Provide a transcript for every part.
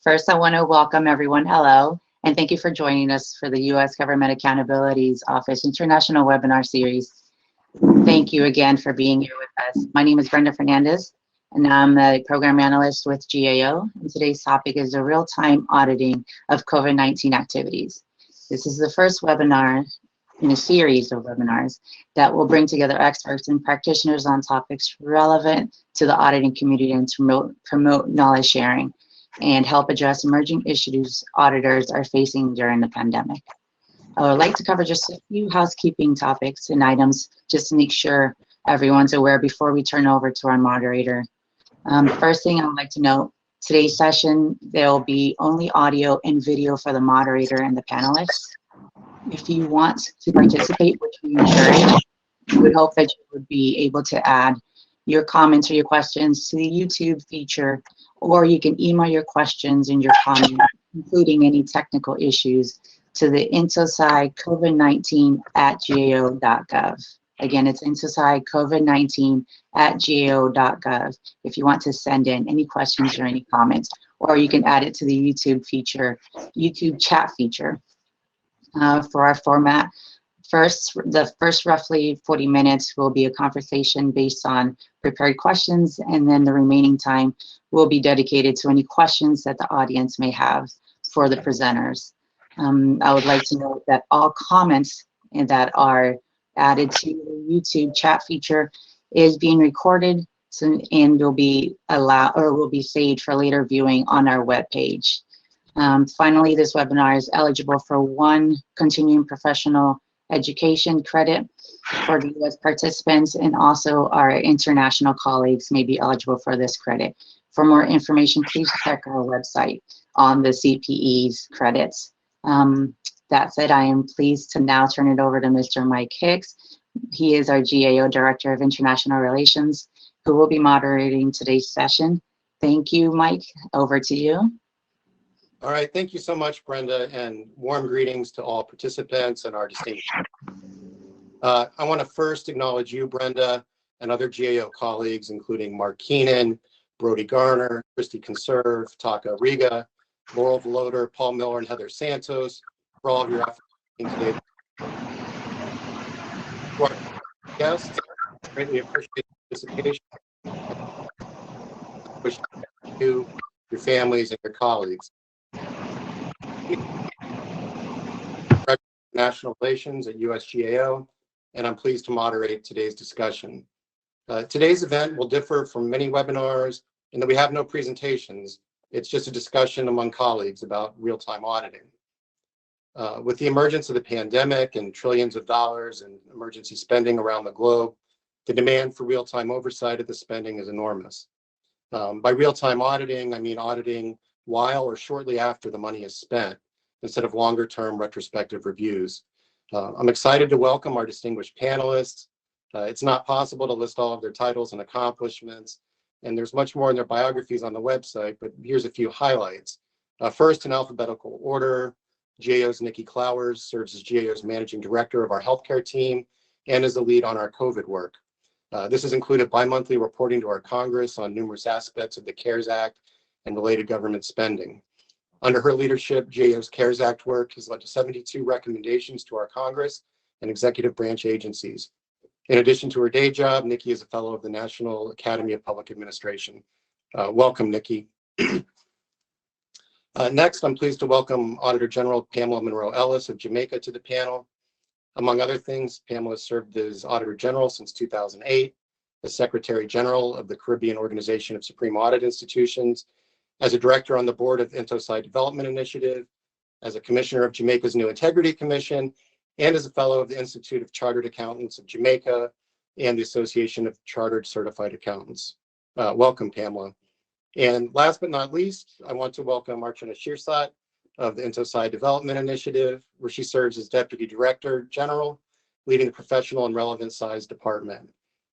First, I want to welcome everyone. Hello, and thank you for joining us for the U.S. Government Accountability Office International Webinar Series. Thank you again for being here with us. My name is Brenda Fernandez, and I'm a program analyst with GAO. And today's topic is the real-time auditing of COVID-19 activities. This is the first webinar in a series of webinars that will bring together experts and practitioners on topics relevant to the auditing community and to promote knowledge sharing and help address emerging issues auditors are facing during the pandemic. I would like to cover just a few housekeeping topics and items just to make sure everyone's aware before we turn over to our moderator. First thing I would like to note, today's session, there will be only audio and video for the moderator and the panelists. If you want to participate, which we encourage, we would hope that you would be able to add your comments or your questions to the YouTube feature, or you can email your questions and your comments, including any technical issues, to the INTOSAI COVID-19 at GAO.gov. Again, it's INTOSAI COVID-19 at GAO.gov if you want to send in any questions or any comments, or you can add it to the YouTube feature, YouTube chat feature. For our format, the first roughly 40 minutes will be a conversation based on prepared questions, and then the remaining time will be dedicated to any questions that the audience may have for the presenters. I would like to note that all comments that are added to the YouTube chat feature is being recorded and will be saved for later viewing on our webpage. Finally, this webinar is eligible for 1 continuing professional education credit for the U.S. participants, and also our international colleagues may be eligible for this credit. For more information, please check our website on the CPE's credits. That said, I am pleased to now turn it over to Mr. Mike Hicks. He is our GAO Director of International Relations, who will be moderating today's session. Thank you, Mike. Over to you. All right, thank you so much, Brenda, and warm greetings to all participants and our distinguished. I want to first acknowledge you, Brenda, and other GAO colleagues, including Mark Keenan, Brody Garner, Christy Conserve, Taka Riga, Laurel Veloder, Paul Miller, and Heather Santos, for all of your efforts today. To our guests, greatly appreciate participation. Wish you, your families, and your colleagues. National Relations at USGAO, and I'm pleased to moderate today's discussion. Today's event will differ from many webinars in that we have no presentations. It's just a discussion among colleagues about real-time auditing. With the emergence of the pandemic and trillions of dollars in emergency spending around the globe, the demand for real-time oversight of the spending is enormous. By real-time auditing, I mean auditing while or shortly after the money is spent, instead of longer-term retrospective reviews. I'm excited to welcome our distinguished panelists. It's not possible to list all of their titles and accomplishments, and there's much more in their biographies on the website, but here's a few highlights. First, in alphabetical order, GAO's Nikki Clowers serves as GAO's Managing Director of our healthcare team and is the lead on our COVID work. This has included bi-monthly reporting to our Congress on numerous aspects of the CARES Act and related government spending. Under her leadership, GAO's CARES Act work has led to 72 recommendations to our Congress and executive branch agencies. In addition to her day job, Nikki is a fellow of the National Academy of Public Administration. Welcome, Nikki. Next, I'm pleased to welcome Auditor General Pamela Monroe Ellis of Jamaica to the panel. Among other things, Pamela served as Auditor General since 2008, as Secretary General of the Caribbean Organization of Supreme Audit Institutions, as a director on the board of INTOSAI Development Initiative, as a commissioner of Jamaica's New Integrity Commission, and as a fellow of the Institute of Chartered Accountants of Jamaica and the Association of Chartered Certified Accountants. Welcome, Pamela. And last but not least, I want to welcome Archana Shirsat of the INTOSAI Development Initiative, where she serves as Deputy Director General, leading the professional and relevant size department.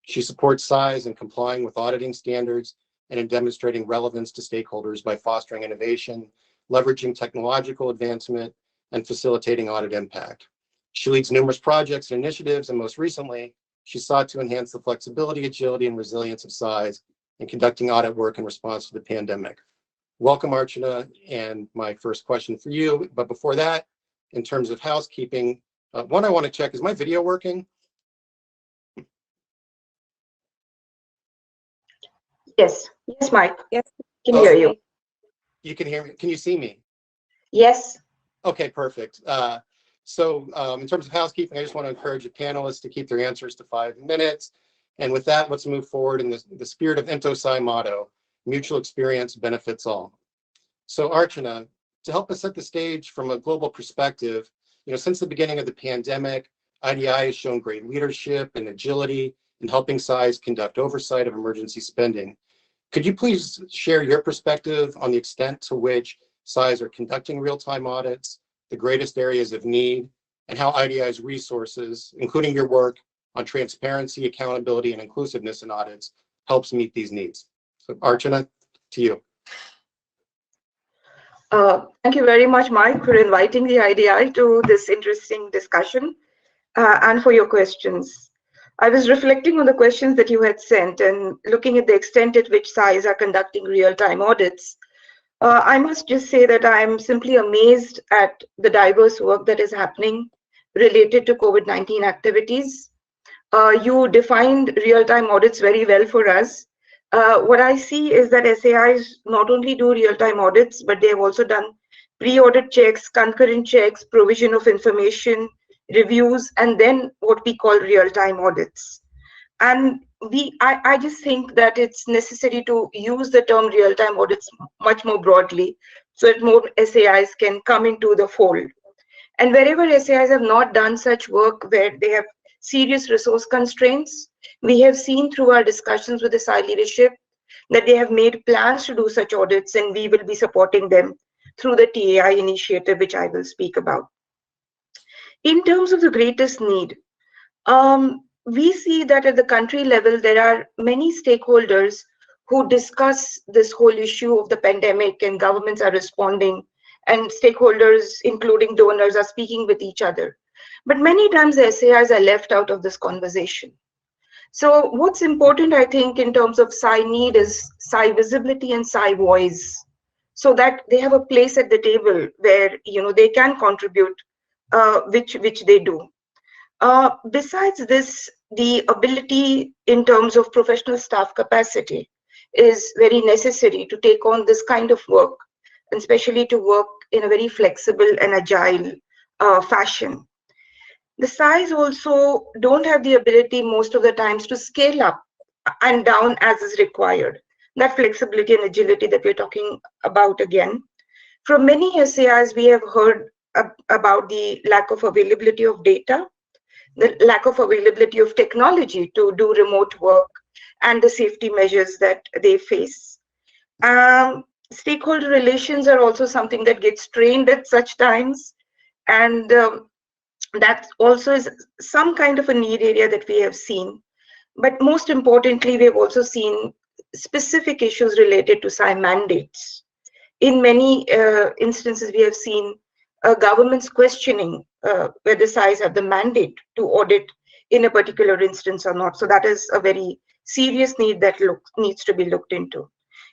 She supports size in complying with auditing standards and in demonstrating relevance to stakeholders by fostering innovation, leveraging technological advancement, and facilitating audit impact. She leads numerous projects and initiatives, and most recently, she sought to enhance the flexibility, agility, and resilience of size in conducting audit work in response to the pandemic. Welcome, Archana. And my first question for you, but before that, in terms of housekeeping, one I want to check, is my video working? Yes, yes, Mike. Yes. Can hear you. You can hear me? Can you see me? Yes. Okay, perfect. So in terms of housekeeping, I just want to encourage the panelists to keep their answers to 5 minutes. And with that, let's move forward in the spirit of INTOSAI motto, mutual experience benefits all. So Archana, to help us set the stage from a global perspective, since the beginning of the pandemic, IDI has shown great leadership and agility in helping SAIs conduct oversight of emergency spending. Could you please share your perspective on the extent to which SAIs are conducting real-time audits, the greatest areas of need, and how IDI's resources, including your work on transparency, accountability, and inclusiveness in audits, helps meet these needs? So Archana, to you. Thank you very much, Mike, for inviting the IDI to this interesting discussion and for your questions. I was reflecting on the questions that you had sent and looking at the extent at which SAIs are conducting real-time audits. I must just say that I'm simply amazed at the diverse work that is happening related to COVID-19 activities. You defined real-time audits very well for us. What I see is that SAIs not only do real-time audits, but they have also done pre-audit checks, concurrent checks, provision of information, reviews, and then what we call real-time audits. And I just think that it's necessary to use the term real-time audits much more broadly so that more SAIs can come into the fold. And wherever SAIs have not done such work where they have serious resource constraints, we have seen through our discussions with the SAI leadership that they have made plans to do such audits, and we will be supporting them through the TAI initiative, which I will speak about. In terms of the greatest need, we see that at the country level, there are many stakeholders who discuss this whole issue of the pandemic, and governments are responding, and stakeholders, including donors, are speaking with each other. But many times the SAIs are left out of this conversation. So what's important, I think, in terms of SAI need is SAI visibility and SAI voice, so that they have a place at the table where they can contribute, which they do. Besides this, the ability in terms of professional staff capacity is very necessary to take on this kind of work, and especially to work in a very flexible and agile fashion. The SAIs also don't have the ability most of the times to scale up and down as is required. That flexibility and agility that we're talking about again. From many SAIs, we have heard about the lack of availability of data, the lack of availability of technology to do remote work, and the safety measures that they face. Stakeholder relations are also something that gets strained at such times, and that also is some kind of a need area that we have seen. But most importantly, we have also seen specific issues related to SAI mandates. In many instances, we have seen governments questioning whether SAIs have the mandate to audit in a particular instance or not. So that is a very serious need that needs to be looked into.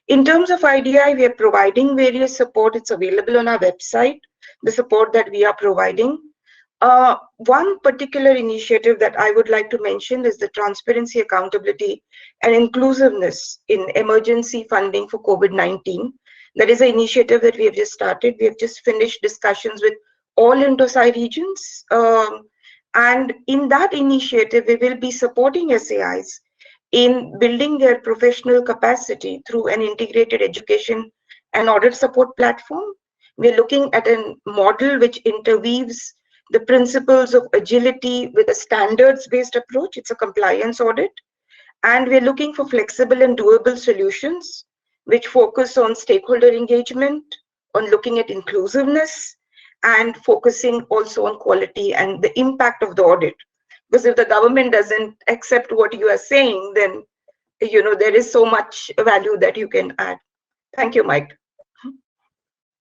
In terms of IDI, we are providing various support. It's available on our website, the support that we are providing. One particular initiative that I would like to mention is the transparency, accountability, and inclusiveness in emergency funding for COVID-19. That is an initiative that we have just started. We have just finished discussions with all INTOSAI regions. And in that initiative, we will be supporting SAIs in building their professional capacity through an integrated education and audit support platform. We're looking at a model which interweaves the principles of agility with a standards-based approach. It's a compliance audit. And we're looking for flexible and doable solutions which focus on stakeholder engagement, on looking at inclusiveness, and focusing also on quality and the impact of the audit. Because if the government doesn't accept what you are saying, then there is so much value that you can add. Thank you, Mike.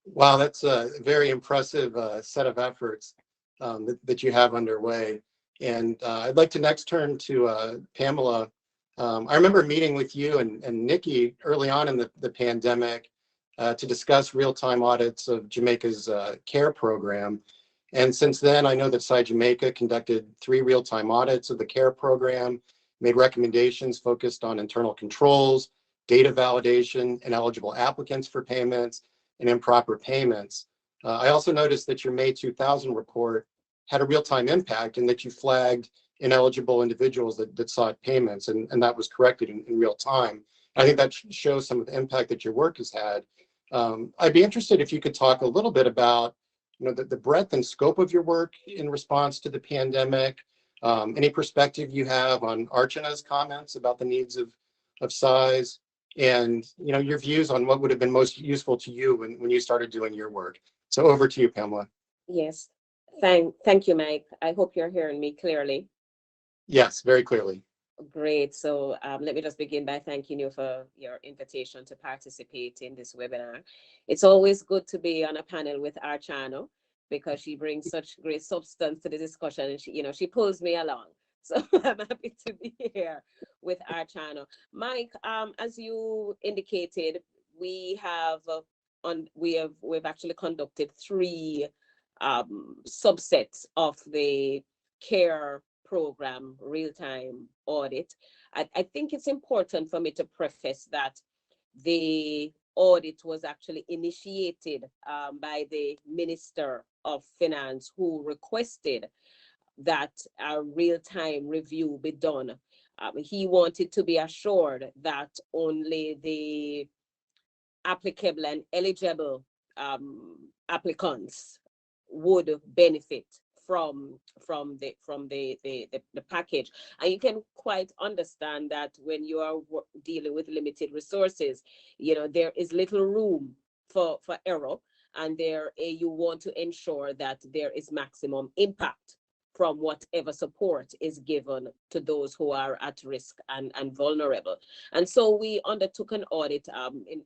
Wow, that's a very impressive set of efforts that you have underway. And I'd like to next turn to Pamela. I remember meeting with you and Nikki early on in the pandemic. to discuss real-time audits of Jamaica's CARE program. And since then, I know that INTOSAI Jamaica conducted 3 real-time audits of the CARE program, made recommendations focused on internal controls, data validation, and eligible applicants for payments, and improper payments. I also noticed that your May 2000 report had a real-time impact and that you flagged ineligible individuals that sought payments, and that was corrected in real time. I think that shows some of the impact that your work has had. I'd be interested if you could talk a little bit about the breadth and scope of your work in response to the pandemic, any perspective you have on Archana's comments about the needs of size, and your views on what would have been most useful to you when you started doing your work. So over to you, Pamela. Yes, thank you, Mike. I hope you're hearing me clearly. Yes, very clearly. Great. So let me just begin by thanking you for your invitation to participate in this webinar. It's always good to be on a panel with Archana because she brings such great substance to the discussion, and she pulls me along. So I'm happy to be here with Archana. Mike, as you indicated, we've actually conducted 3 subsets of the CARE program real-time audit. I think it's important for me to preface that the audit was actually initiated by the Minister of Finance, who requested that a real-time review be done. He wanted to be assured that only the applicable and eligible applicants would benefit from the package. And you can quite understand that when you are dealing with limited resources, there is little room for error, and you want to ensure that there is maximum impact from whatever support is given to those who are at risk and vulnerable. And so we undertook an audit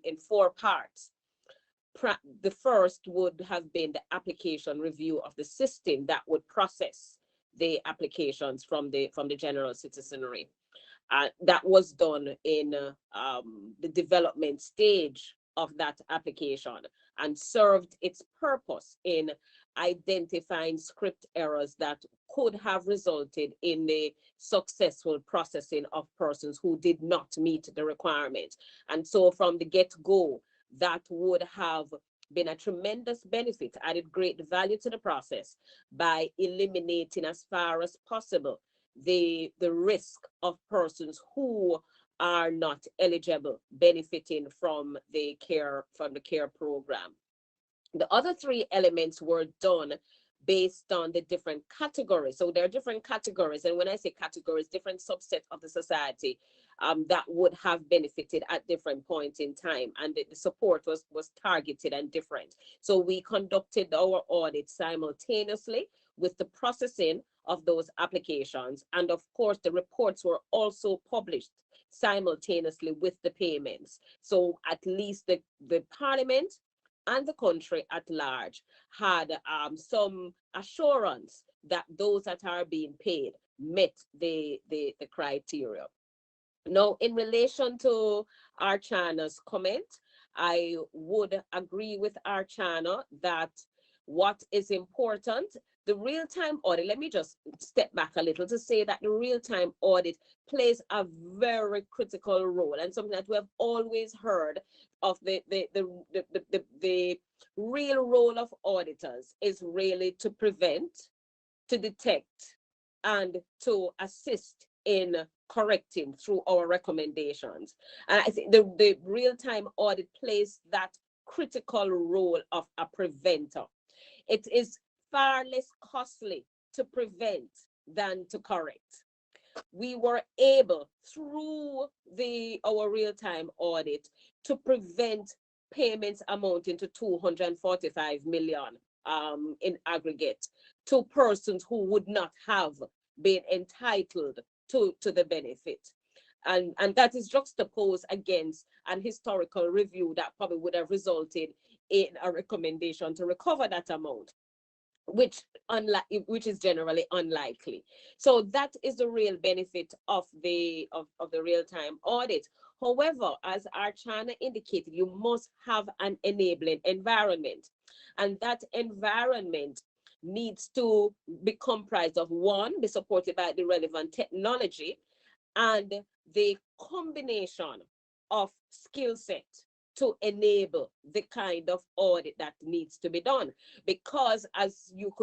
in 4 parts. The first would have been the application review of the system that would process the applications from the general citizenry. That was done in the development stage of that application and served its purpose in identifying script errors that could have resulted in the successful processing of persons who did not meet the requirements. And so from the get-go, that would have been a tremendous benefit, added great value to the process by eliminating as far as possible the risk of persons who are not eligible benefiting from the CARE program. The other 3 elements were done based on the different categories. So there are different categories, and when I say categories, different subsets of the society that would have benefited at different points in time, and the support was targeted and different. So we conducted our audit simultaneously with the processing of those applications, and of course the reports were also published simultaneously with the payments. So at least the Parliament and the country at large had some assurance that those that are being paid met the criteria. Now, in relation to Archana's comment, I would agree with Archana that what is important, the real-time audit, let me just step back a little to say that the real-time audit plays a very critical role, and something that we have always heard of the real role of auditors is really to prevent, to detect, and to assist in correcting through our recommendations. And I think the real-time audit plays that critical role of a preventer. It is far less costly to prevent than to correct. We were able, through our real-time audit, to prevent payments amounting to 245 million in aggregate to persons who would not have been entitled to the benefit. And that is juxtaposed against an historical review that probably would have resulted in a recommendation to recover that amount. which is generally unlikely. So that is the real benefit of the real-time audit. However, as Archana indicated, you must have an enabling environment, and that environment needs to be comprised of, one, be supported by the relevant technology, and the combination of skill set to enable the kind of audit that needs to be done. Because as you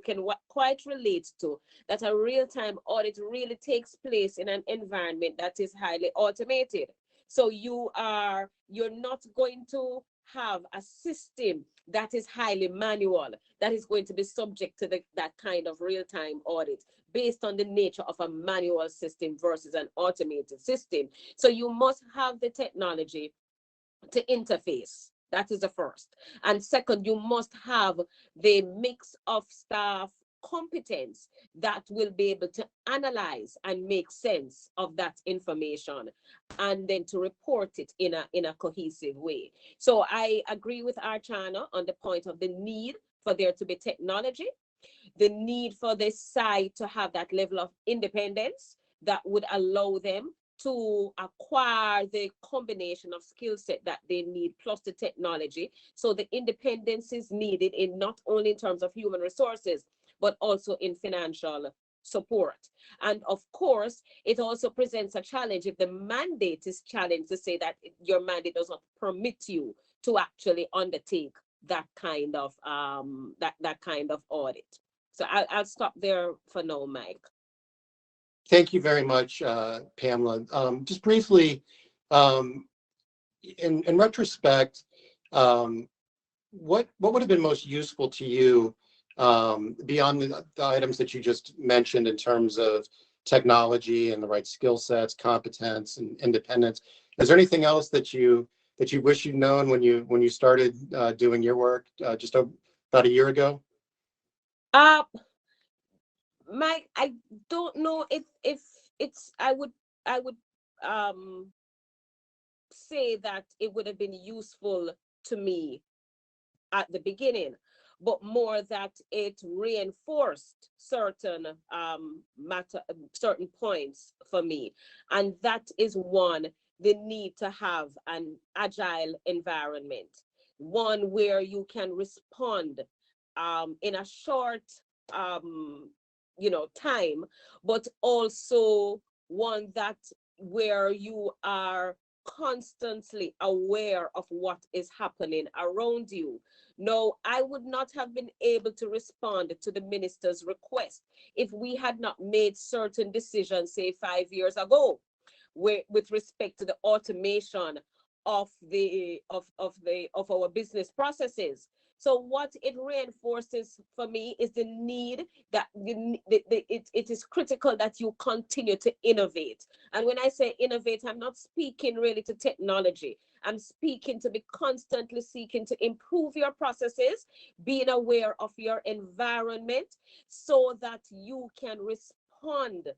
can quite relate to, that a real-time audit really takes place in an environment that is highly automated. So you're not going to have a system that is highly manual, that is going to be subject to that kind of real-time audit based on the nature of a manual system versus an automated system. So you must have the technology to interface. That is the first. And second, you must have the mix of staff competence that will be able to analyze and make sense of that information, and then to report it in a cohesive way. So I agree with Archana on the point of the need for there to be technology, the need for the site to have that level of independence that would allow them to acquire the combination of skill set that they need, plus the technology. So the independence is needed in not only in terms of human resources, but also in financial support. And of course, it also presents a challenge if the mandate is challenged, to say that your mandate does not permit you to actually undertake that kind of that kind of audit. So I'll stop there for now, Mike. Thank you very much, Pamela. Just briefly, in retrospect, what would have been most useful to you beyond the items that you just mentioned in terms of technology and the right skill sets, competence, and independence? Is there anything else that you wish you'd known when you started doing your work just about a year ago? Mike, I don't know if it's, I would say that it would have been useful to me at the beginning, but more that it reinforced certain certain points for me. And that is, one, the need to have an agile environment, one where you can respond in a short time, but also one that where you are constantly aware of what is happening around you. No, I would not have been able to respond to the minister's request if we had not made certain decisions, say 5 years ago, with respect to the automation of our business processes. So what it reinforces for me is the need that it is critical that you continue to innovate. And when I say innovate, I'm not speaking really to technology. I'm speaking to be constantly seeking to improve your processes, being aware of your environment so that you can respond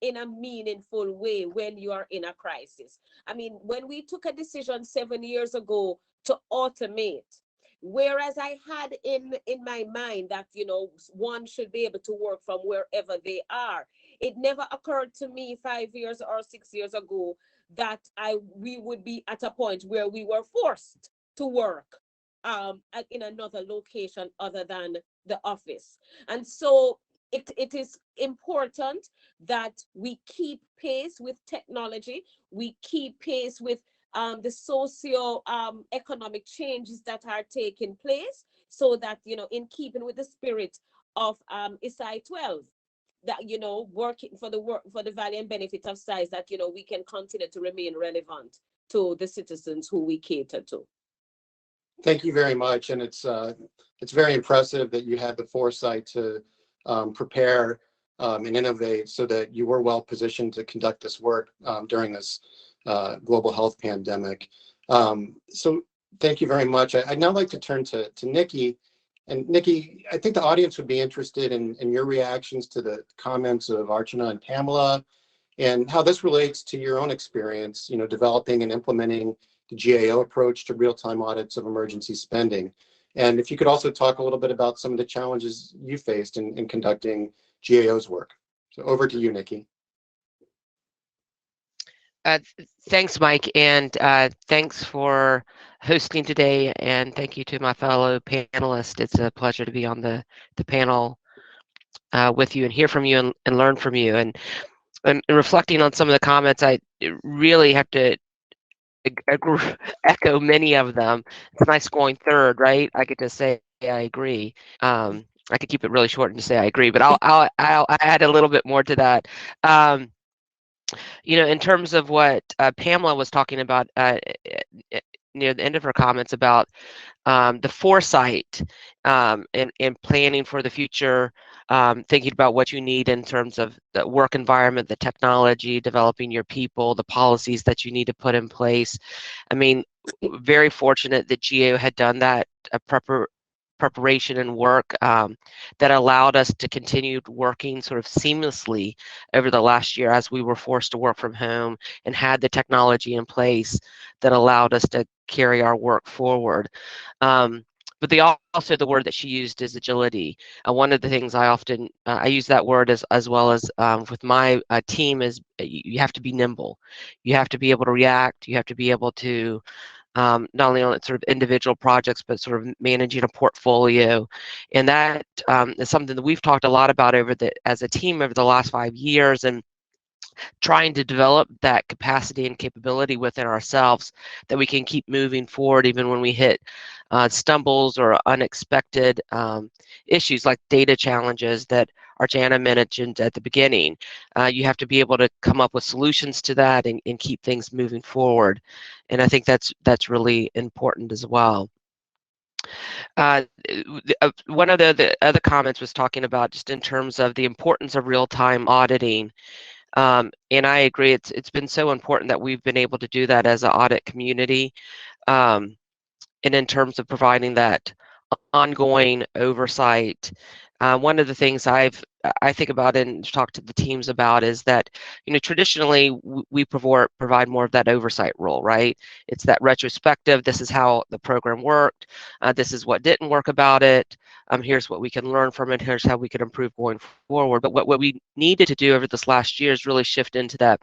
in a meaningful way when you are in a crisis. I mean, when we took a decision 7 years ago to automate, whereas I had in my mind that, one should be able to work from wherever they are, it never occurred to me 5 years or 6 years ago that we would be at a point where we were forced to work in another location other than the office. And so it is important that we keep pace with technology, we keep pace with the socio-economic changes that are taking place, so that, in keeping with the spirit of INTOSAI 12, that, working for the value and benefit of size, that, we can continue to remain relevant to the citizens who we cater to. Thank you very much. And it's very impressive that you had the foresight to prepare and innovate so that you were well positioned to conduct this work during this global health pandemic. So thank you very much. I'd now like to turn to Nikki. And Nikki, I think the audience would be interested in your reactions to the comments of Archana and Pamela, and how this relates to your own experience, developing and implementing the GAO approach to real-time audits of emergency spending. And if you could also talk a little bit about some of the challenges you faced in conducting GAO's work. So over to you, Nikki. Thanks, Mike, and thanks for hosting today, and thank you to my fellow panelists. It's a pleasure to be on the panel with you and hear from you and learn from you. And reflecting on some of the comments, I really have to echo many of them. It's nice going third, right? I get to say I agree. I could keep it really short and just say I agree, but I'll add a little bit more to that. You know, in terms of what Pamela was talking about near the end of her comments about the foresight and planning for the future, thinking about what you need in terms of the work environment, the technology, developing your people, the policies that you need to put in place. I mean, very fortunate that GAO had done that preparation and work that allowed us to continue working sort of seamlessly over the last year as we were forced to work from home and had the technology in place that allowed us to carry our work forward. But also the word that she used is agility. One of the things I often, I use that word as well as with my team is you have to be nimble. You have to be able to react. You have to be able to not only on sort of individual projects, but sort of managing a portfolio. And that is something that we've talked a lot about as a team over the last 5 years, and trying to develop that capacity and capability within ourselves that we can keep moving forward even when we hit stumbles or unexpected issues like data challenges that Archana mentioned at the beginning. You have to be able to come up with solutions to that and keep things moving forward. And I think that's really important as well. One of the other comments was talking about just in terms of the importance of real-time auditing. And I agree, it's been so important that we've been able to do that as an audit community. And in terms of providing that ongoing oversight, one of the things I think about and talk to the teams about is that, you know, traditionally we provide more of that oversight role, right? It's that retrospective. This is how the program worked. This is what didn't work about it. Here's what we can learn from it. Here's how we can improve going forward. But what we needed to do over this last year is really shift into that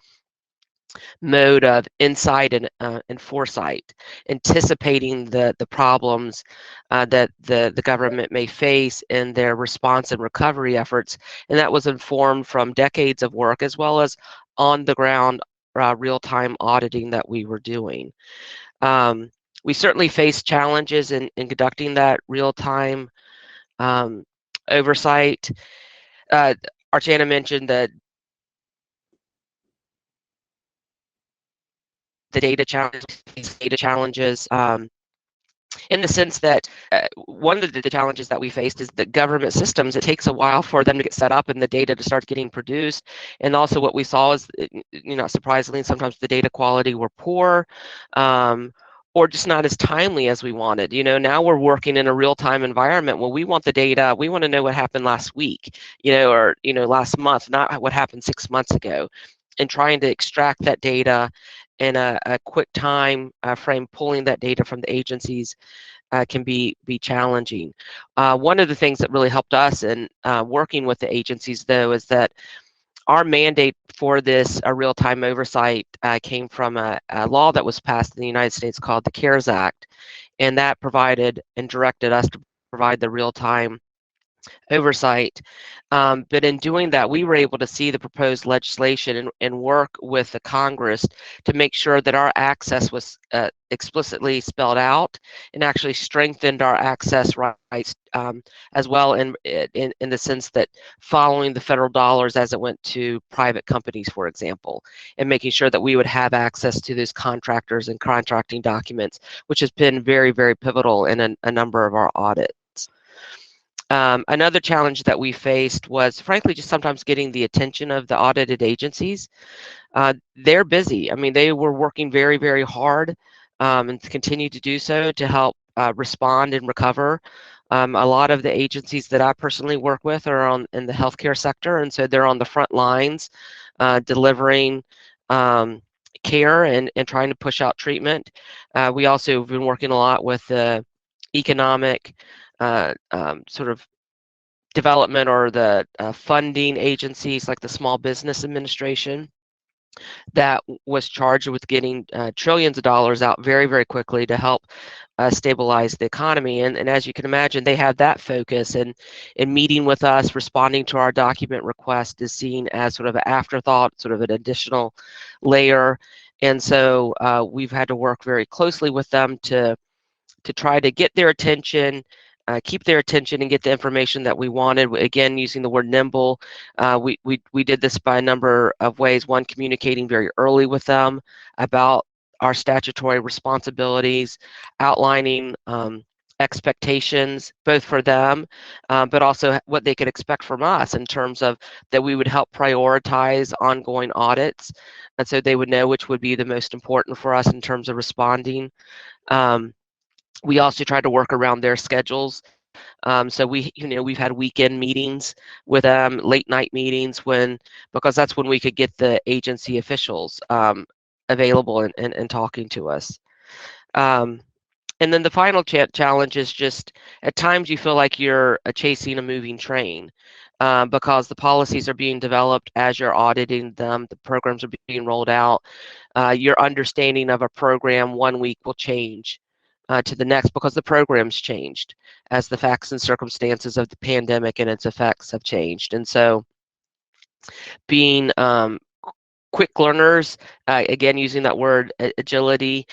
mode of insight and foresight, anticipating the problems that the government may face in their response and recovery efforts. And that was informed from decades of work as well as on the ground real-time auditing that we were doing. We certainly faced challenges in conducting that real-time oversight. Archana mentioned that the data challenges in the sense that one of the challenges that we faced is that government systems, it takes a while for them to get set up and the data to start getting produced. And also what we saw is, you know, surprisingly, sometimes the data quality were poor or just not as timely as we wanted. You know, now we're working in a real-time environment. Well, we want the data, we want to know what happened last week, you know, or, you know, last month, not what happened 6 months ago. And trying to extract that data in a quick time frame, pulling that data from the agencies can be challenging. One of the things that really helped us in working with the agencies, though, is that our mandate for this real-time oversight came from a law that was passed in the United States called the CARES Act, and that provided and directed us to provide the real-time oversight. But in doing that, we were able to see the proposed legislation and work with the Congress to make sure that our access was explicitly spelled out and actually strengthened our access rights as well in the sense that following the federal dollars as it went to private companies, for example, and making sure that we would have access to those contractors and contracting documents, which has been very, very pivotal in a number of our audits. Another challenge that we faced was, frankly, just sometimes getting the attention of the audited agencies. They're busy. I mean, they were working very, very hard and continue to do so to help respond and recover. A lot of the agencies that I personally work with are in the healthcare sector, and so they're on the front lines delivering care and trying to push out treatment. We also have been working a lot with the economic sort of development or the funding agencies like the Small Business Administration that was charged with getting trillions of dollars out very, very quickly to help stabilize the economy. And as you can imagine, they have that focus, and in meeting with us, responding to our document request is seen as sort of an afterthought, sort of an additional layer. And so we've had to work very closely with them to try to get their attention, keep their attention, and get the information that we wanted. Again, using the word nimble, we did this by a number of ways. One, communicating very early with them about our statutory responsibilities, outlining expectations both for them, but also what they could expect from us in terms of that we would help prioritize ongoing audits, and so they would know which would be the most important for us in terms of responding. We also try to work around their schedules. So we've had weekend meetings with them, late night meetings because that's when we could get the agency officials available and talking to us. And then the final challenge is just at times you feel like you're chasing a moving train because the policies are being developed as you're auditing them, the programs are being rolled out. Your understanding of a program 1 week will change to the next because the program's changed as the facts and circumstances of the pandemic and its effects have changed. And so being quick learners, again, using that word agility,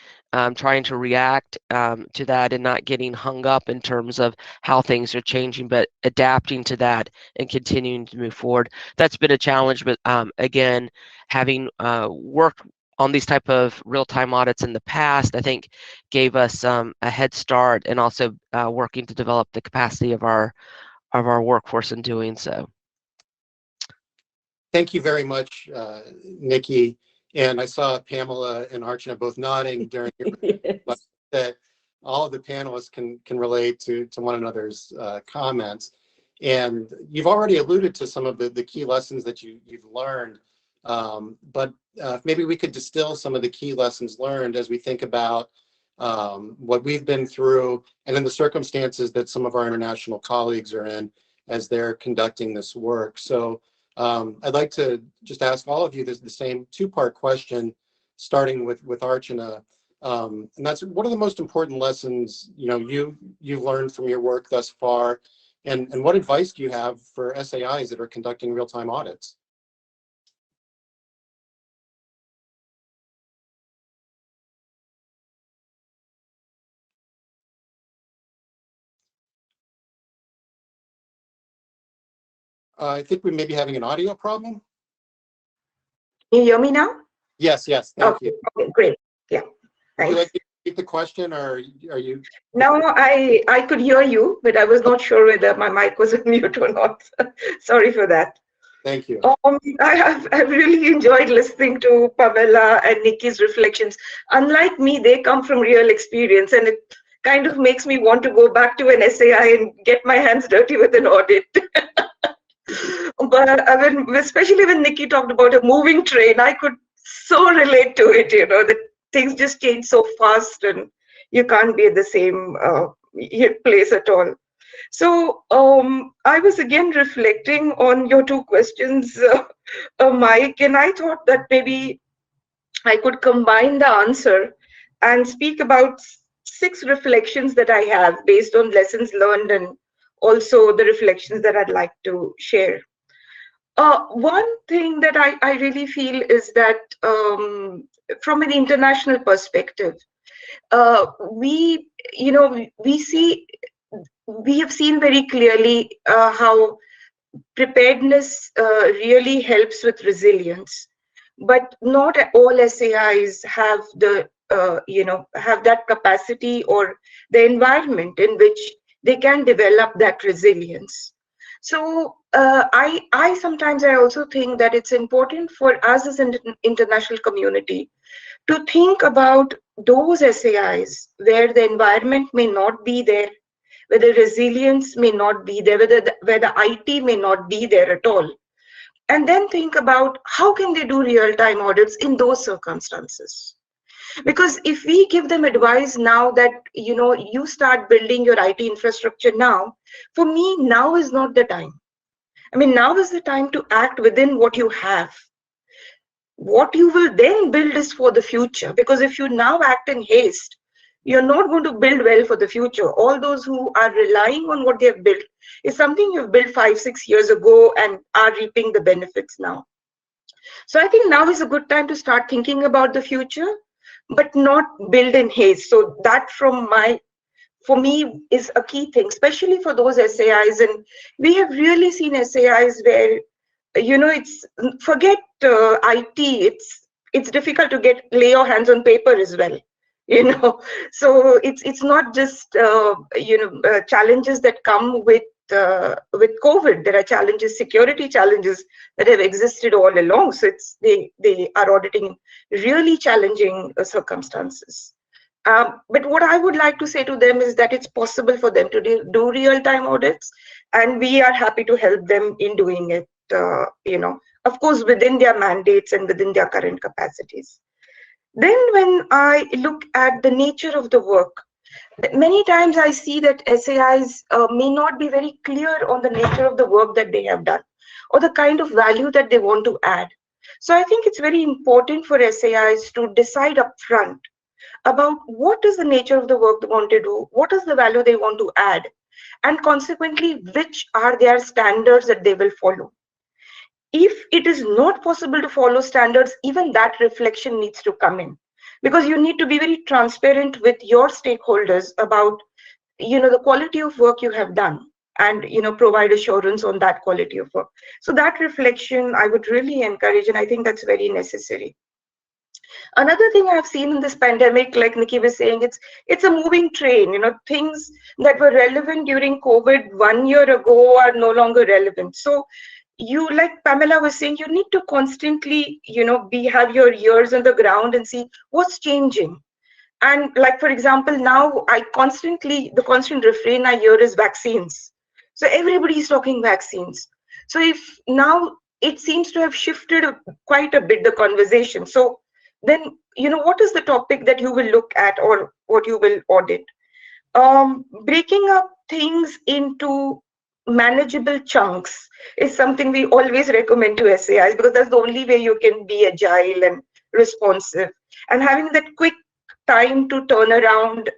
trying to react to that and not getting hung up in terms of how things are changing, but adapting to that and continuing to move forward. That's been a challenge, but again, having worked on these type of real-time audits in the past, I think gave us a head start, and also working to develop the capacity of our workforce in doing so. Thank you very much, Nikki. And I saw Pamela and Archana both nodding during your Yes. that all of the panelists can relate to one another's comments. And you've already alluded to some of the key lessons that you've learned, but maybe we could distill some of the key lessons learned as we think about what we've been through and then the circumstances that some of our international colleagues are in as they're conducting this work. So I'd like to just ask all of you the same two-part question, starting with Archana. And that's, what are the most important lessons you've learned from your work thus far, and what advice do you have for SAIs that are conducting real-time audits? I think we may be having an audio problem. Can you hear me now? Yes, thank you. Okay, great. Yeah, Would you thanks. like to repeat the question, or are you? No, I could hear you, but I was not sure whether my mic was on mute or not. Sorry for that. Thank you. I've really enjoyed listening to Pamela and Nikki's reflections. Unlike me, they come from real experience, and it kind of makes me want to go back to an SAI and get my hands dirty with an audit. But especially when Nikki talked about a moving train, I could so relate to it, that things just change so fast and you can't be at the same place at all. So I was again reflecting on your two questions, Mike, and I thought that maybe I could combine the answer and speak about 6 reflections that I have based on lessons learned and also the reflections that I'd like to share. One thing that I really feel is that from an international perspective, we have seen very clearly how preparedness really helps with resilience, but not all SAIs have have that capacity or the environment in which they can develop that resilience. So I sometimes also think that it's important for us as an international community to think about those SAIs where the environment may not be there, where the resilience may not be there, where the IT may not be there at all. And then think about how can they do real-time audits in those circumstances. Because if we give them advice now that, you start building your IT infrastructure now, for me, now is not the time. I mean, now is the time to act within what you have. What you will then build is for the future, because if you now act in haste, you're not going to build well for the future. All those who are relying on what they have built is something you've built 5-6 years ago and are reaping the benefits now. So I think now is a good time to start thinking about the future, but not build in haste. So that for me is a key thing, especially for those SAIs. And we have really seen SAIs where, it's forget IT, it's difficult to lay your hands on paper as well. So it's not just challenges that come with COVID. There are challenges, security challenges that have existed all along. So they are auditing really challenging circumstances. But what I would like to say to them is that it's possible for them to do real-time audits, and we are happy to help them in doing it. Of course, within their mandates and within their current capacities. Then when I look at the nature of the work, many times I see that SAIs may not be very clear on the nature of the work that they have done or the kind of value that they want to add. So I think it's very important for SAIs to decide upfront about what is the nature of the work they want to do, what is the value they want to add, and consequently, which are their standards that they will follow. If it is not possible to follow standards, even that reflection needs to come in, because you need to be very transparent with your stakeholders about the quality of work you have done, and provide assurance on that quality of work. So that reflection I would really encourage, and I think that's very necessary. Another thing I've seen in this pandemic, like Nikki was saying, it's a moving train. Things that were relevant during COVID 1 year ago are no longer relevant. So you, like Pamela was saying, you need to constantly, have your ears on the ground and see what's changing. And like, for example, now the constant refrain I hear is vaccines. So everybody's talking vaccines. So if now it seems to have shifted quite a bit, the conversation. So then, what is the topic that you will look at or what you will audit? Breaking up things into manageable chunks is something we always recommend to SAIs, because that's the only way you can be agile and responsive, and having that quick time to turn around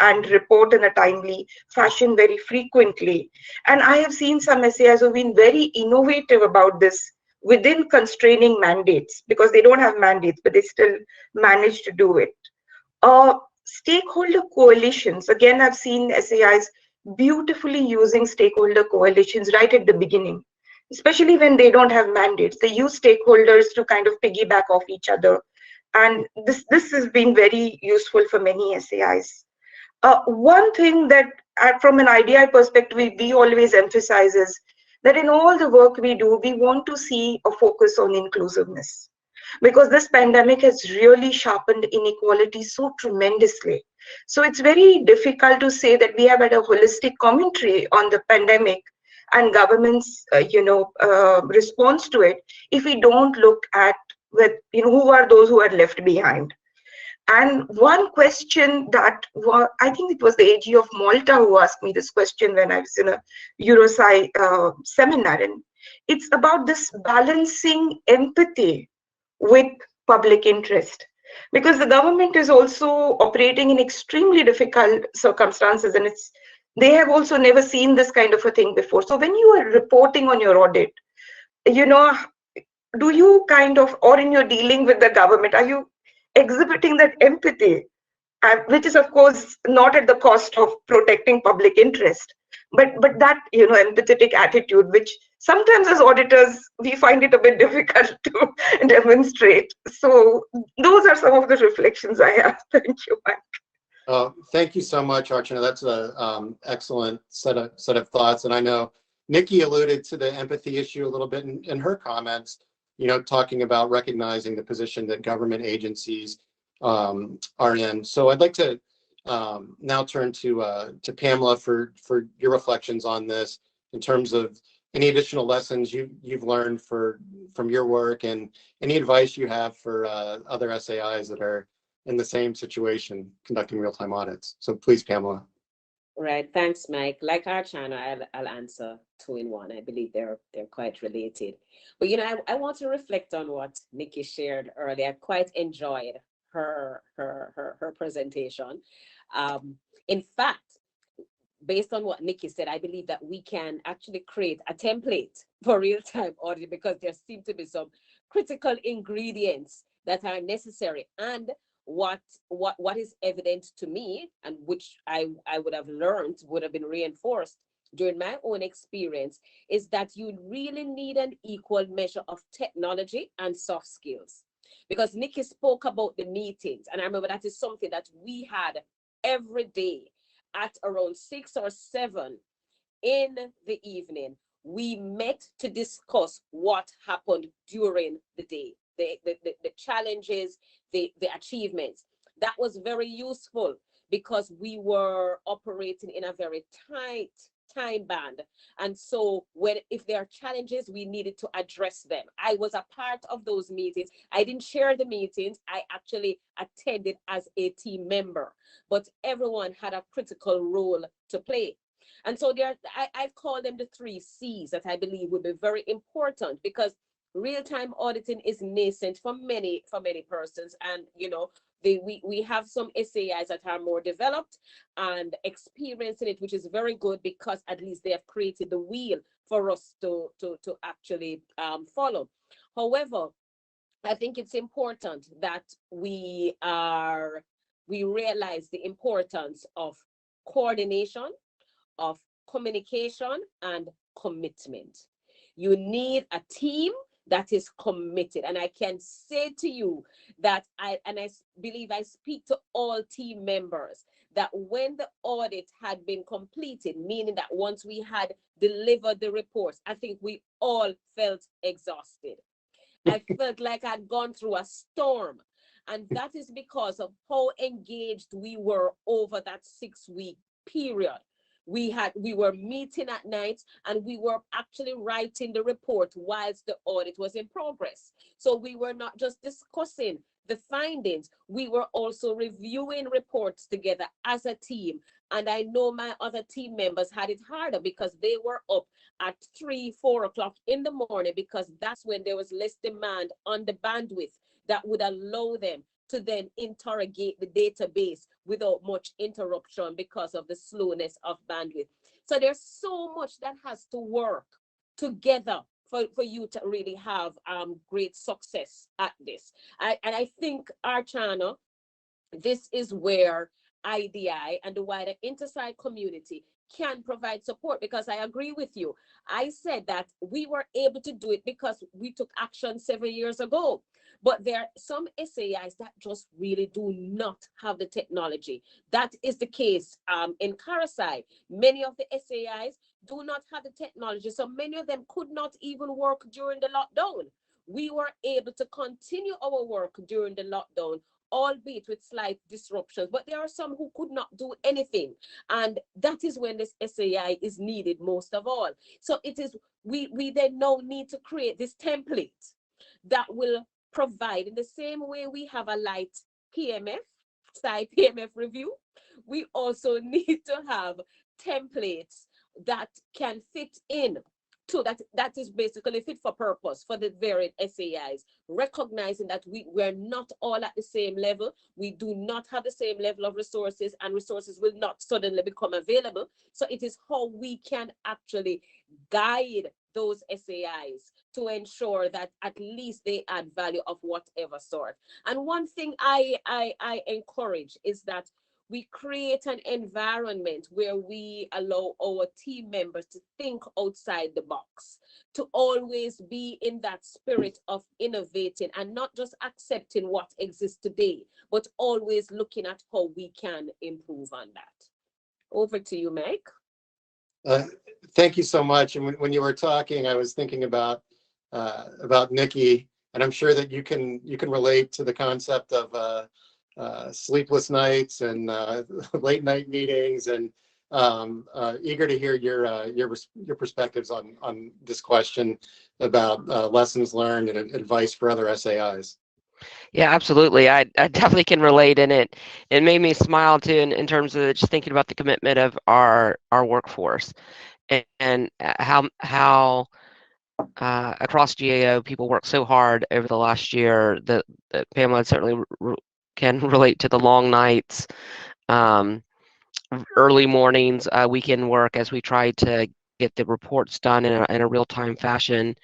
and report in a timely fashion very frequently. And I have seen some SAIs who've been very innovative about this within constraining mandates, because they don't have mandates, but they still manage to do it. Stakeholder coalitions, again, I've seen SAIs beautifully using stakeholder coalitions right at the beginning, especially when they don't have mandates. They use stakeholders to kind of piggyback off each other. And this has been very useful for many SAIs. One thing that from an IDI perspective, we always emphasize is that in all the work we do, we want to see a focus on inclusiveness, because this pandemic has really sharpened inequality so tremendously. So it's very difficult to say that we have had a holistic commentary on the pandemic and government's response to it if we don't look at who are those who are left behind. And one question that I think it was the AG of Malta who asked me this question when I was in a INTOSAI seminar, and it's about this balancing empathy with public interest, because the government is also operating in extremely difficult circumstances, and they have also never seen this kind of a thing before. So when you are reporting on your audit, do you kind of, or in your dealing with the government, are you exhibiting that empathy, which is of course not at the cost of protecting public interest, but that empathetic attitude, which sometimes as auditors we find it a bit difficult to demonstrate. So those are some of the reflections I have. Thank you, Mike. Thank you so much, Archana. That's an excellent set of thoughts. And I know Nikki alluded to the empathy issue a little bit in her comments, talking about recognizing the position that government agencies are in. So I'd like to now turn to Pamela for your reflections on this in terms of any additional lessons you've learned from your work, and any advice you have for other SAIs that are in the same situation conducting real-time audits. So please, Pamela. Right. Thanks, Mike. Like Archana, I'll answer two in one. I believe they're quite related. But I want to reflect on what Nikki shared earlier. I quite enjoyed her presentation. In fact, based on what Nikki said, I believe that we can actually create a template for real-time audit, because there seem to be some critical ingredients that are necessary. And what is evident to me, and which I would have learned, would have been reinforced during my own experience, is that you really need an equal measure of technology and soft skills. Because Nikki spoke about the meetings, and I remember that is something that we had every day at around 6 or 7 in the evening. We met to discuss what happened during the day, the challenges, the achievements. That was very useful, because we were operating in a very tight time band. And so if there are challenges, we needed to address them. I was a part of those meetings. I didn't share the meetings. I actually attended as a team member, but everyone had a critical role to play. And so I call them the 3 C's that I believe would be very important, because real-time auditing is nascent for many persons. And we have some SAIs that are more developed and experienced in it, which is very good, because at least they have created the wheel for us to actually follow. However, I think it's important that we realize the importance of coordination, of communication, and commitment. You need a team that is committed. And I can say to you that I believe I speak to all team members, that when the audit had been completed, meaning that once we had delivered the reports, I think we all felt exhausted. I felt like I'd gone through a storm. And that is because of how engaged we were over that 6-week period. We were meeting at night, and we were actually writing the report whilst the audit was in progress. So we were not just discussing the findings, we were also reviewing reports together as a team. And I know my other team members had it harder, because they were up at 3-4 o'clock in the morning, because that's when there was less demand on the bandwidth that would allow them to then interrogate the database without much interruption because of the slowness of bandwidth. So there's so much that has to work together for you to really have great success at this. And I think, Archana, this is where IDI and the wider INTOSAI community can provide support, because I agree with you. I said that we were able to do it because we took action 7 years ago. But there are some SAIs that just really do not have the technology. That is the case in Karasai. Many of the SAIs do not have the technology. So many of them could not even work during the lockdown. We were able to continue our work during the lockdown, albeit with slight disruptions. But there are some who could not do anything. And that is when this SAI is needed most of all. So it is, we then now need to create this template that will provide, in the same way we have a light PMF, side PMF review, we also need to have templates that can fit in to that is basically fit for purpose for the varied SAIs, recognizing that we're not all at the same level. We do not have the same level of resources, and resources will not suddenly become available. So it is how we can actually guide those SAIs to ensure that at least they add value of whatever sort. And one thing I encourage is that we create an environment where we allow our team members to think outside the box, to always be in that spirit of innovating and not just accepting what exists today, but always looking at how we can improve on that. Over to you, Mike. Thank you so much. And when you were talking, I was thinking about Nikki, and I'm sure that you can relate to the concept of sleepless nights and late night meetings, and eager to hear your perspectives on this question about lessons learned and advice for other SAIs. Yeah, absolutely. I definitely can relate, and it made me smile too in terms of just thinking about the commitment of our workforce, and how across GAO people work so hard over the last year. That Pamela certainly can relate to the long nights, um, early mornings, weekend work as we try to get the reports done in a real-time fashion.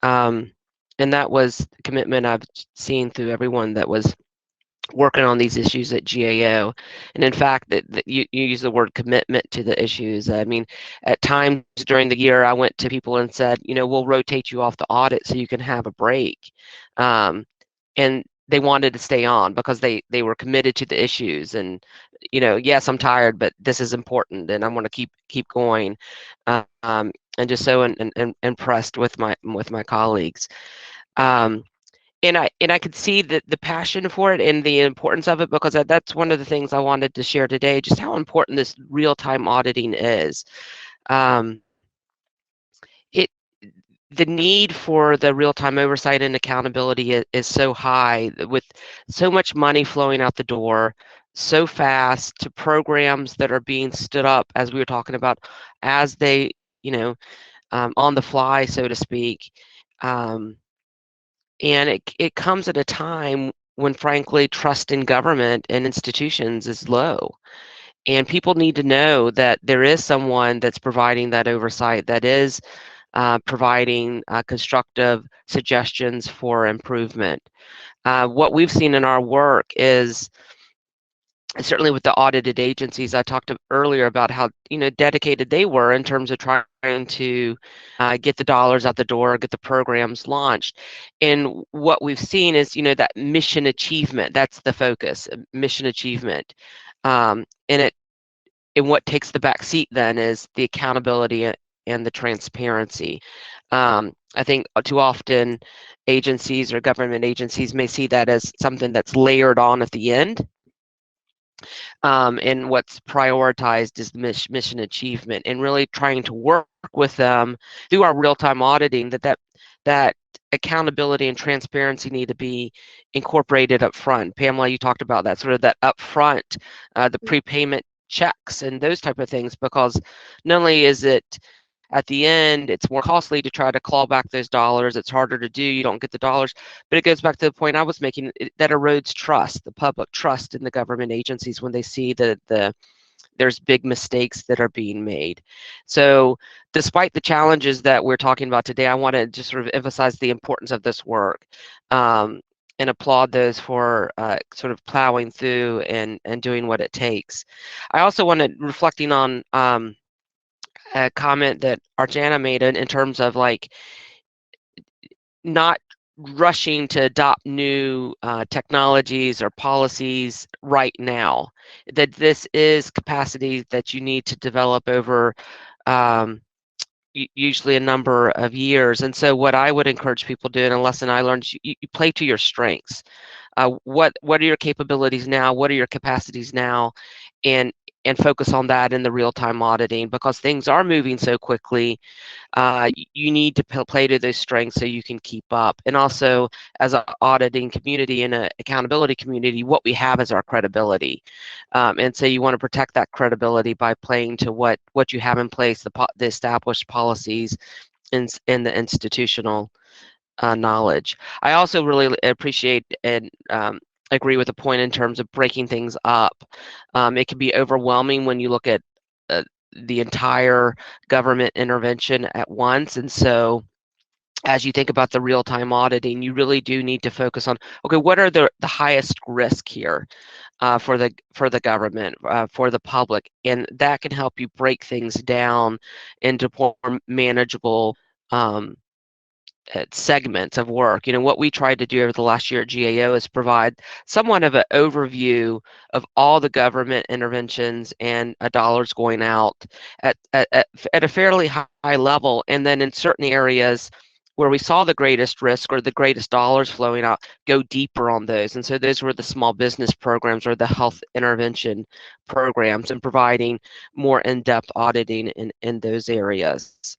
Um, and that was the commitment I've seen through everyone that was working on these issues at GAO. And in fact, that you use the word commitment to the issues. I mean, at times during the year, I went to people and said, we'll rotate you off the audit so you can have a break. And they wanted to stay on because they were committed to the issues. And, yes, I'm tired, but this is important and I want to keep going. And just so impressed with my colleagues. And I could see the passion for it and the importance of it, because that's one of the things I wanted to share today, just how important this real-time auditing is. It the need for the real-time oversight and accountability is so high, with so much money flowing out the door so fast, to programs that are being stood up, as we were talking about, as they, on the fly, so to speak. And it comes at a time when, frankly, trust in government and institutions is low. And people need to know that there is someone that's providing that oversight, that is providing constructive suggestions for improvement. What we've seen in our work is, certainly with the audited agencies, I talked earlier about how dedicated they were in terms of trying to get the dollars out the door, get the programs launched. And what we've seen is that mission achievement, that's the focus, mission achievement. And what takes the back seat then is the accountability and the transparency. I think too often agencies or government agencies may see that as something that's layered on at the end. And what's prioritized is the mission achievement, and really trying to work with them through our real-time auditing that accountability and transparency need to be incorporated up front. Pamela, you talked about that, sort of that upfront, the prepayment checks and those type of things, because not only is it at the end, it's more costly to try to claw back those dollars. It's harder to do. You don't get the dollars. But it goes back to the point I was making, that erodes trust, the public trust in the government agencies, when they see that there's big mistakes that are being made. So despite the challenges that we're talking about today, I want to just sort of emphasize the importance of this work, and applaud those for sort of plowing through and doing what it takes. I also want to, reflecting on a comment that Archana made in terms of not rushing to adopt new technologies or policies right now, that this is capacity that you need to develop over usually a number of years. And so what I would encourage people to do, and a lesson I learned, you play to your strengths. What are your capabilities now? What are your capacities now? And focus on that in the real-time auditing, because things are moving so quickly. You need to play to those strengths so you can keep up. And also, as an auditing community and an accountability community, what we have is our credibility. And so you want to protect that credibility by playing to what you have in place, the established policies in the institutional knowledge. I also really appreciate and agree with the point in terms of breaking things up. It can be overwhelming when you look at the entire government intervention at once. And so as you think about the real-time auditing, you really do need to focus on, okay, what are the highest risk here for the government, for the public? And that can help you break things down into more manageable segments of work. What we tried to do over the last year at GAO is provide somewhat of an overview of all the government interventions and dollars going out at a fairly high level. And then in certain areas where we saw the greatest risk or the greatest dollars flowing out, go deeper on those. And so those were the small business programs or the health intervention programs, and providing more in-depth auditing in those areas.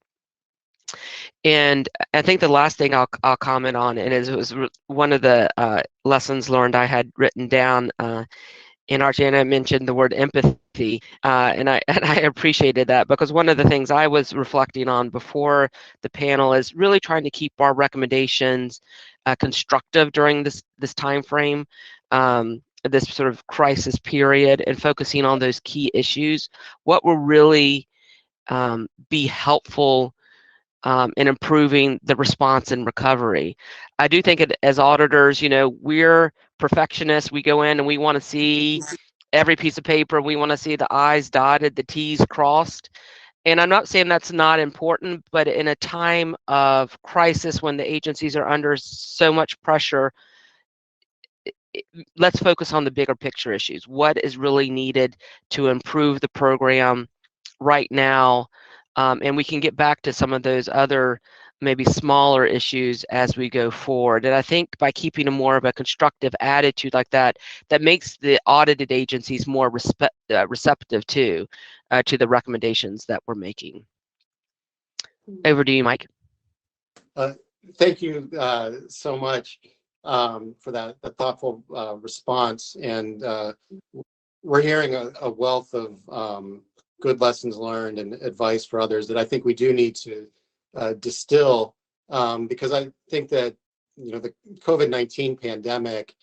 And I think the last thing I'll comment on, and it was one of the lessons learned I had written down. And Archana mentioned the word empathy, and I appreciated that, because one of the things I was reflecting on before the panel is really trying to keep our recommendations constructive during this time frame, this sort of crisis period, and focusing on those key issues. What will really be helpful in improving the response and recovery. I do think as auditors, we're perfectionists. We go in and we want to see every piece of paper. We want to see the I's dotted, the T's crossed. And I'm not saying that's not important, but in a time of crisis when the agencies are under so much pressure, let's focus on the bigger picture issues. What is really needed to improve the program right now? And we can get back to some of those other maybe smaller issues as we go forward. And I think by keeping a more of a constructive attitude like that, that makes the audited agencies more receptive to the recommendations that we're making. Over to you, Mike. Thank you so much for that thoughtful response. And we're hearing a wealth of good lessons learned and advice for others that I think we do need to distill, because I think that the COVID-19 pandemic,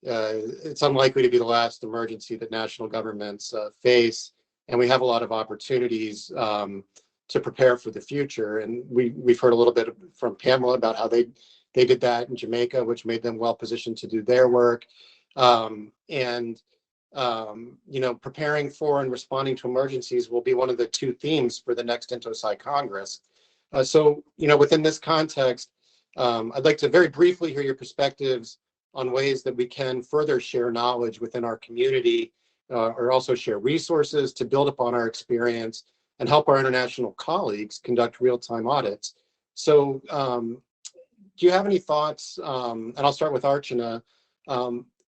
it's unlikely to be the last emergency that national governments face, and we have a lot of opportunities to prepare for the future. And we've heard a little bit from Pamela about how they did that in Jamaica, which made them well positioned to do their work. Preparing for and responding to emergencies will be one of the two themes for the next INTOSAI Congress. So within this context, I'd like to very briefly hear your perspectives on ways that we can further share knowledge within our community, or also share resources to build upon our experience and help our international colleagues conduct real-time audits. So do you have any thoughts, and I'll start with Archana,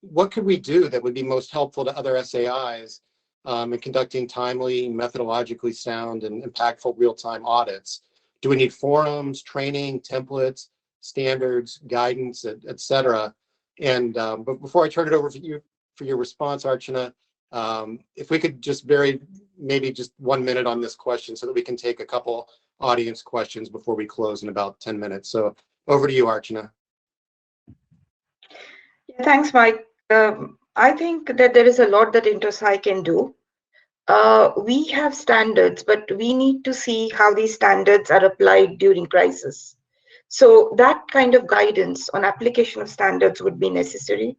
what could we do that would be most helpful to other SAIs in conducting timely, methodologically sound, and impactful real-time audits? Do we need forums, training, templates, standards, guidance, et cetera? And but before I turn it over to you for your response, Archana, if we could just maybe just 1 minute on this question so that we can take a couple audience questions before we close in about 10 minutes. So over to you, Archana. Thanks, Mike. I think that there is a lot that INTOSAI can do. We have standards, but we need to see how these standards are applied during crisis. So that kind of guidance on application of standards would be necessary.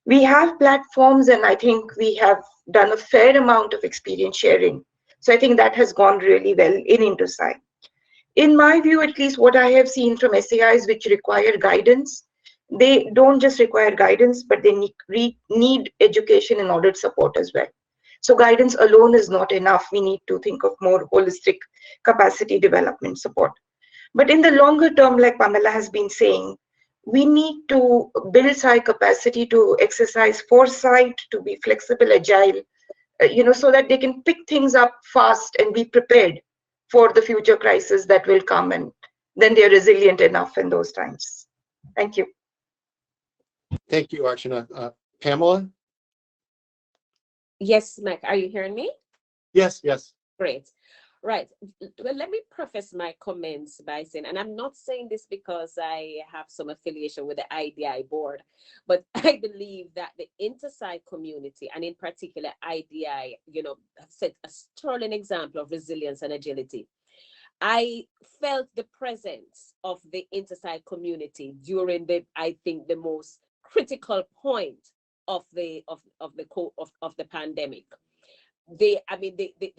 We have platforms, and I think we have done a fair amount of experience sharing. So I think that has gone really well in INTOSAI. In my view, at least what I have seen from SAIs which require guidance, they don't just require guidance, but they need education and audit support as well. So guidance alone is not enough. We need to think of more holistic capacity development support. But in the longer term, like Pamela has been saying, we need to build SAI capacity to exercise foresight, to be flexible, agile, so that they can pick things up fast and be prepared for the future crisis that will come, and then they're resilient enough in those times. Thank you. Thank you, Archana. Pamela? Yes, Mike, are you hearing me? Yes. Great. Right. Well, let me preface my comments by saying, and I'm not saying this because I have some affiliation with the IDI board, but I believe that the INTOSAI community, and in particular IDI, set a sterling example of resilience and agility. I felt the presence of the INTOSAI community during I think the most critical point of the pandemic. The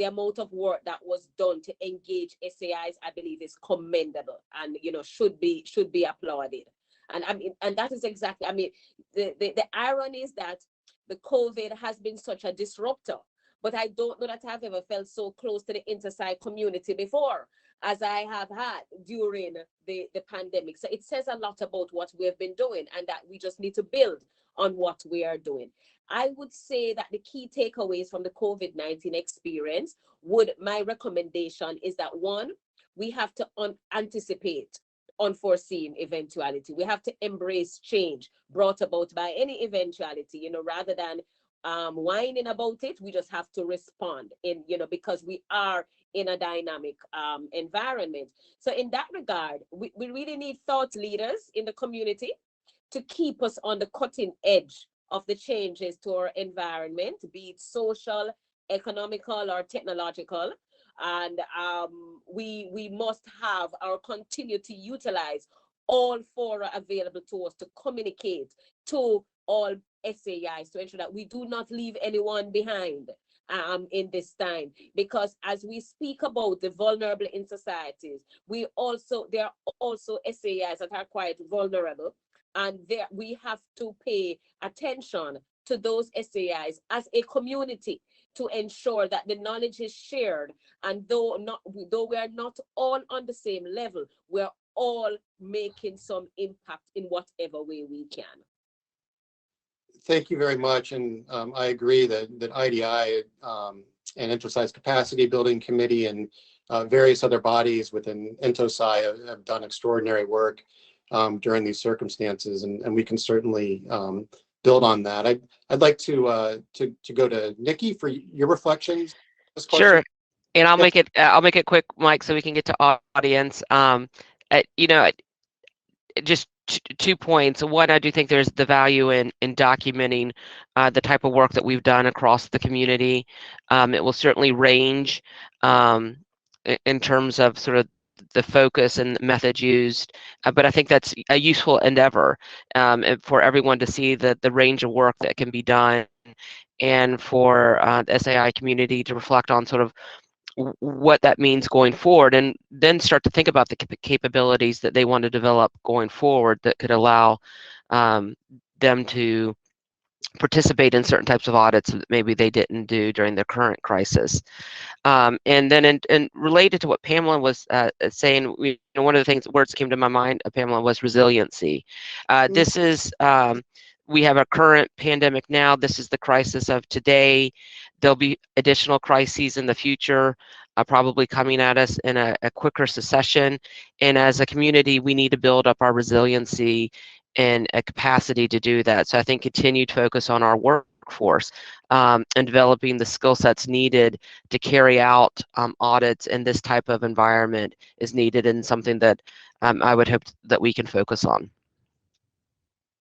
amount of work that was done to engage SAIs, I believe, is commendable and should be applauded. And that is exactly, the irony is that the COVID has been such a disruptor, but I don't know that I've ever felt so close to the INTOSAI community before as I have had during the pandemic. So it says a lot about what we have been doing, and that we just need to build on what we are doing. I would say that the key takeaways from the COVID-19 experience my recommendation is that, one, we have to anticipate unforeseen eventuality. We have to embrace change brought about by any eventuality, you know, rather than whining about it. We just have to respond in, you know, because we are in a dynamic environment. So in that regard, we really need thought leaders in the community to keep us on the cutting edge of the changes to our environment, be it social, economical, or technological. And we must have or continue to utilize all four available tools to communicate to all SAIs to ensure that we do not leave anyone behind in this time. Because as we speak about the vulnerable in societies, there are also SAIs that are quite vulnerable, and there we have to pay attention to those SAIs as a community to ensure that the knowledge is shared. And though we are not all on the same level, we're all making some impact in whatever way we can. Thank you very much. And I agree that IDI and INTOSAI's Capacity Building Committee and various other bodies within INTOSAI have done extraordinary work during these circumstances, and we can certainly build on that. I'd like to go to Nikki for your reflections. Sure, and I'll make it quick, Mike, so we can get to audience. You know, just 2 points. One, I do think there's the value in documenting the type of work that we've done across the community. It will certainly range in terms of sort of the focus and the methods used, but I think that's a useful endeavor for everyone to see the range of work that can be done, and for the SAI community to reflect on sort of what that means going forward, and then start to think about the capabilities that they want to develop going forward that could allow them to participate in certain types of audits that maybe they didn't do during the current crisis. And then and related to what Pamela was saying, one of the words that came to my mind, Pamela, was resiliency. This is, we have a current pandemic now. This is the crisis of today. There'll be additional crises in the future, probably coming at us in a quicker succession. And as a community, we need to build up our resiliency and a capacity to do that. So I think continued focus on our workforce and developing the skill sets needed to carry out audits in this type of environment is needed, and something that I would hope that we can focus on.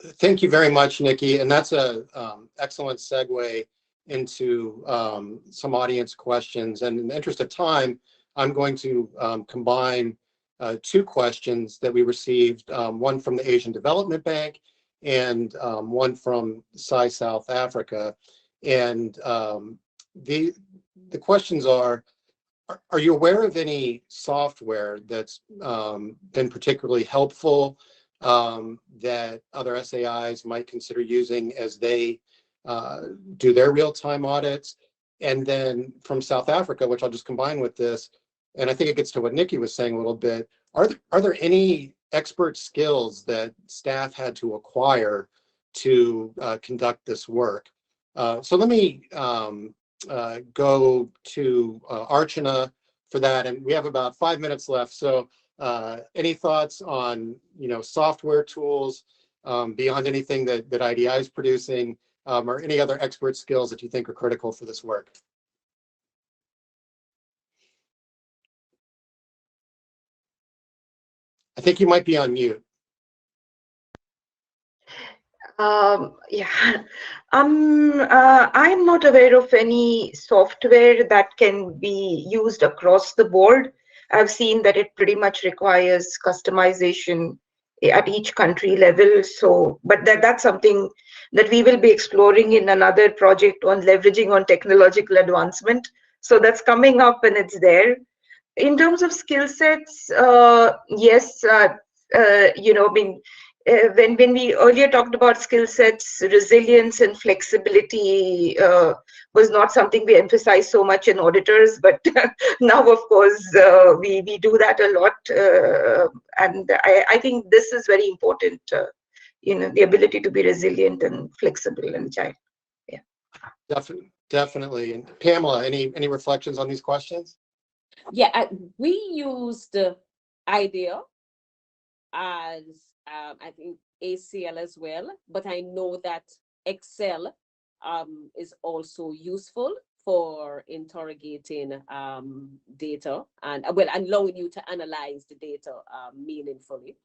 Thank you very much, Nikki. And that's a excellent segue into some audience questions. And in the interest of time, I'm going to combine 2 questions that we received, one from the Asian Development Bank and one from SAI South Africa. And the questions are you aware of any software that's been particularly helpful that other SAIs might consider using as they do their real-time audits? And then from South Africa, which I'll just combine with this, and I think it gets to what Nikki was saying a little bit, are there any expert skills that staff had to acquire to conduct this work? So let me go to Archana for that, and we have about 5 minutes left. So any thoughts on software tools beyond anything that IDI is producing, or any other expert skills that you think are critical for this work? I think you might be on mute. Yeah, I'm not aware of any software that can be used across the board. I've seen that it pretty much requires customization at each country level. So, but that's something that we will be exploring in another project on leveraging on technological advancement. So that's coming up and it's there. In terms of skill sets, yes, when we earlier talked about skill sets, resilience and flexibility was not something we emphasize so much in auditors, but now, of course, we do that a lot. And I think this is very important, the ability to be resilient and flexible and agile. Yeah. Definitely. And Pamela, any reflections on these questions? Yeah, we used IDEA as I think ACL as well, but I know that Excel is also useful for interrogating data and well, allowing you to analyze the data meaningfully.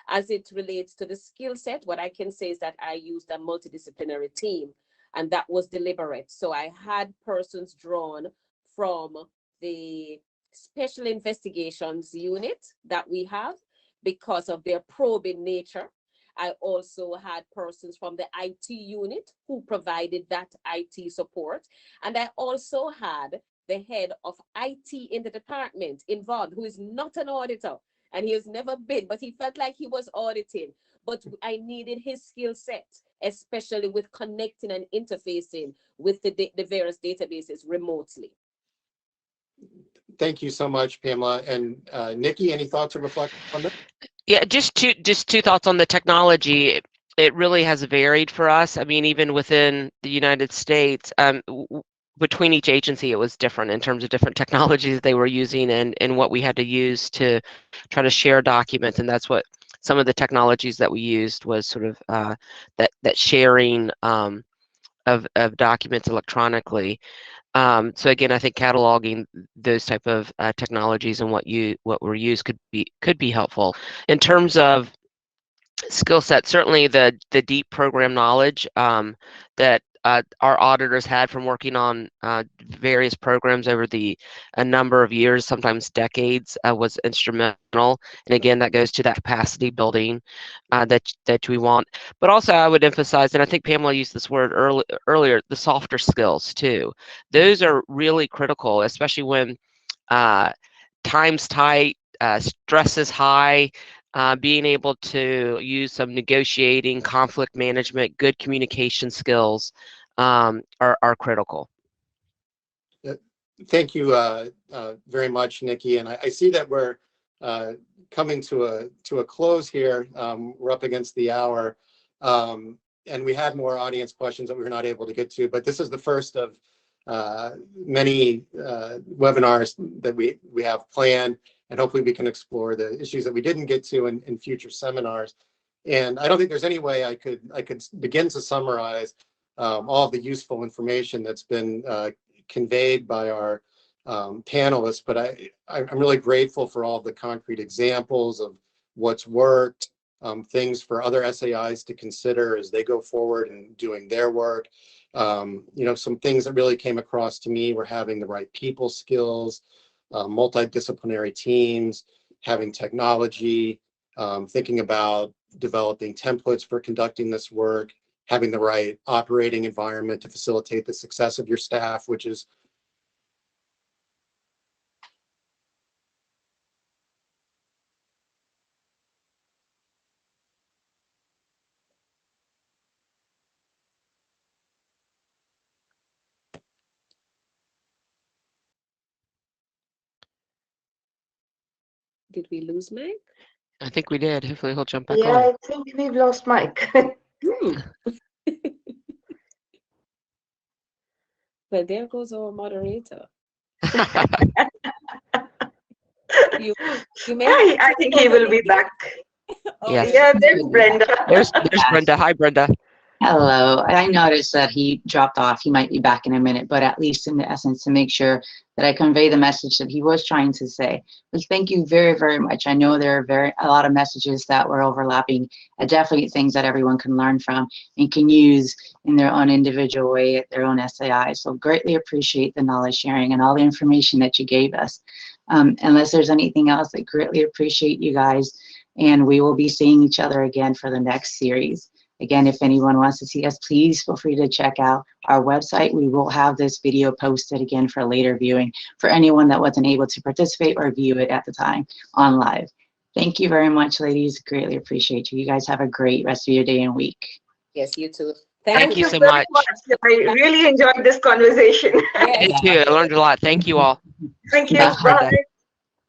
As it relates to the skill set, what I can say is that I used a multidisciplinary team, and that was deliberate. So I had persons drawn from the special investigations unit that we have because of their probing nature. I also had persons from the IT unit who provided that IT support. And I also had the head of IT in the department involved, who is not an auditor and he has never been, but he felt like he was auditing. But I needed his skill set, especially with connecting and interfacing with the various databases remotely. Thank you so much, Pamela. And Nikki, any thoughts or reflections on this? Yeah, just two thoughts on the technology. It really has varied for us. I mean, even within the United States, between each agency, it was different in terms of different technologies they were using and what we had to use to try to share documents. And that's what some of the technologies that we used was sort of that sharing of documents electronically. So again, I think cataloging those type of technologies and what were used could be helpful. In terms of skill set, certainly the deep program knowledge that our auditors had from working on various programs over a number of years, sometimes decades, was instrumental. And again, that goes to that capacity building that we want. But also, I would emphasize, and I think Pamela used this word earlier, the softer skills too. Those are really critical, especially when time's tight, stress is high. Being able to use some negotiating, conflict management, good communication skills are critical. Thank you very much, Nikki. And I see that we're coming to a close here. We're up against the hour. And we had more audience questions that we were not able to get to, but this is the first of many webinars that we have planned. And hopefully we can explore the issues that we didn't get to in future seminars. And I don't think there's any way I could begin to summarize all of the useful information that's been conveyed by our panelists, but I'm really grateful for all of the concrete examples of what's worked, things for other SAIs to consider as they go forward and doing their work. Some things that really came across to me were having the right people skills, multidisciplinary teams, having technology, thinking about developing templates for conducting this work, having the right operating environment to facilitate the success of your staff, which is Did we lose Mike? I think we did. Hopefully he'll jump back Yeah, on. I think we've lost Mike. Well, there goes our moderator. You may I think he will be back. Yes. Yeah, there's Brenda. There's Brenda. Hi, Brenda. Hello. I noticed that he dropped off. He might be back in a minute, but at least in the essence, to make sure that I convey the message that he was trying to say. But thank you very, very much. I know there are a lot of messages that were overlapping, definitely things that everyone can learn from and can use in their own individual way at their own SAI. So greatly appreciate the knowledge sharing and all the information that you gave us. Unless there's anything else, I greatly appreciate you guys. And we will be seeing each other again for the next series. Again, if anyone wants to see us, please feel free to check out our website. We will have this video posted again for later viewing for anyone that wasn't able to participate or view it at the time on live. Thank you very much, ladies. Greatly appreciate you. You guys have a great rest of your day and week. Yes, you too. Thank you so very much. I really enjoyed this conversation. Me too. I learned a lot. Thank you all. Thank you. Thanks, Brenda. Bye.